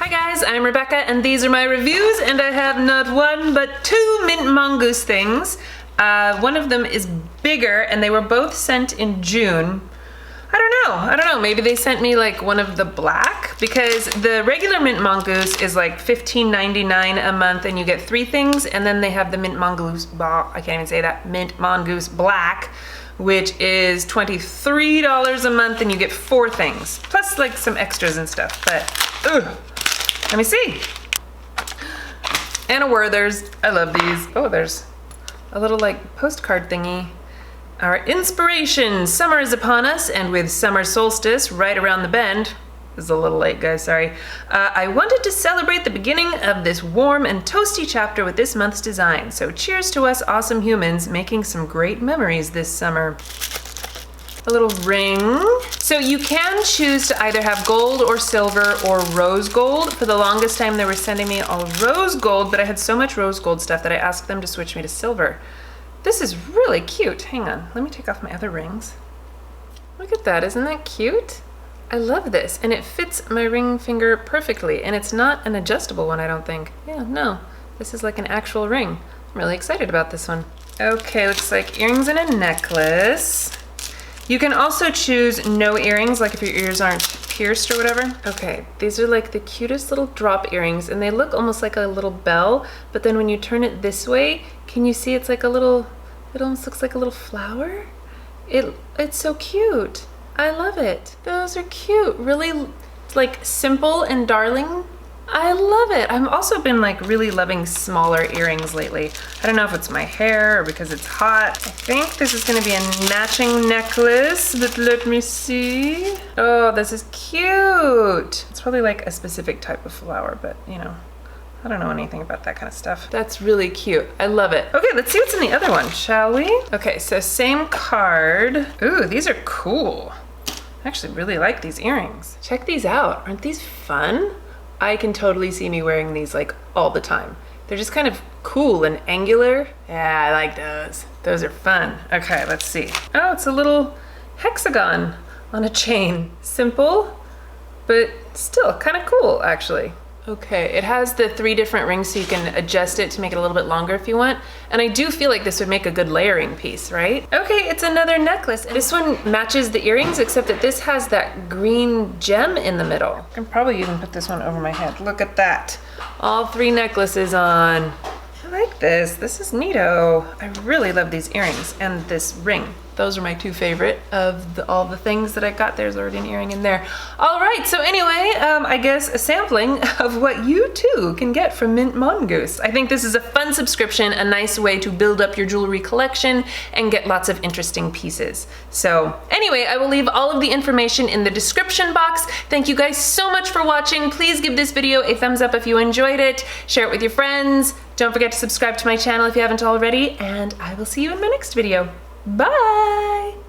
Hi guys, I'm Rebecca and these are my reviews, and I have not one but two Mint Mongoose things. One of them is bigger and they were both sent in June. I don't know, maybe they sent me like one of the black, because the regular Mint Mongoose is like $15.99 a month and you get 3 things, and then they have the Mint Mongoose, I can't even say that, Mint Mongoose Black, which is $23 a month and you get 4 things, plus like some extras and stuff, but let me see. And a Werther's, I love these. Oh, there's a little like postcard thingy. Our inspiration, summer is upon us, and with summer solstice right around the bend, this is a little late guys, sorry. I wanted to celebrate the beginning of this warm and toasty chapter with this month's design. So cheers to us awesome humans making some great memories this summer. A little ring. So you can choose to either have gold or silver or rose gold. For the longest time they were sending me all rose gold, but I had so much rose gold stuff that I asked them to switch me to silver. This is really cute. Hang on, let me take off my other rings. Look at that, isn't that cute? I love this, and it fits my ring finger perfectly, and it's not an adjustable one, I don't think. Yeah, no, this is like an actual ring. I'm really excited about this one. Okay, looks like earrings and a necklace. You can also choose no earrings, like if your ears aren't pierced or whatever. Okay, these are like the cutest little drop earrings, and they look almost like a little bell, but then when you turn it this way, can you see it's like a little, it almost looks like a little flower? It's so cute. I love it. Those are cute. Really like simple and darling. I love it. I've also been like really loving smaller earrings lately. I don't know if it's my hair or because it's hot. I think this is gonna be a matching necklace, but let me see. Oh, this is cute. It's probably like a specific type of flower, but you know, I don't know anything about that kind of stuff. That's really cute. I love it. Okay, let's see what's in the other one, shall we? Okay, so same card. Ooh, these are cool. I actually really like these earrings. Check these out. Aren't these fun? I can totally see me wearing these like all the time. They're just kind of cool and angular. Yeah, I like those. Those are fun. Okay, let's see. Oh, it's a little hexagon on a chain. Simple, but still kind of cool actually. Okay, it has the 3 different rings so you can adjust it to make it a little bit longer if you want. And I do feel like this would make a good layering piece, right? Okay, it's another necklace. This one matches the earrings, except that this has that green gem in the middle. I can probably even put this one over my head. Look at that. All 3 necklaces on. I like this. This is neato. I really love these earrings and this ring. Those are my 2 favorite of all the things that I got. There's already an earring in there. All right, so anyway, I guess a sampling of what you too can get from Mint Mongoose. I think this is a fun subscription, a nice way to build up your jewelry collection and get lots of interesting pieces. So anyway, I will leave all of the information in the description box. Thank you guys so much for watching. Please give this video a thumbs up if you enjoyed it. Share it with your friends. Don't forget to subscribe to my channel if you haven't already, and I will see you in my next video. Bye!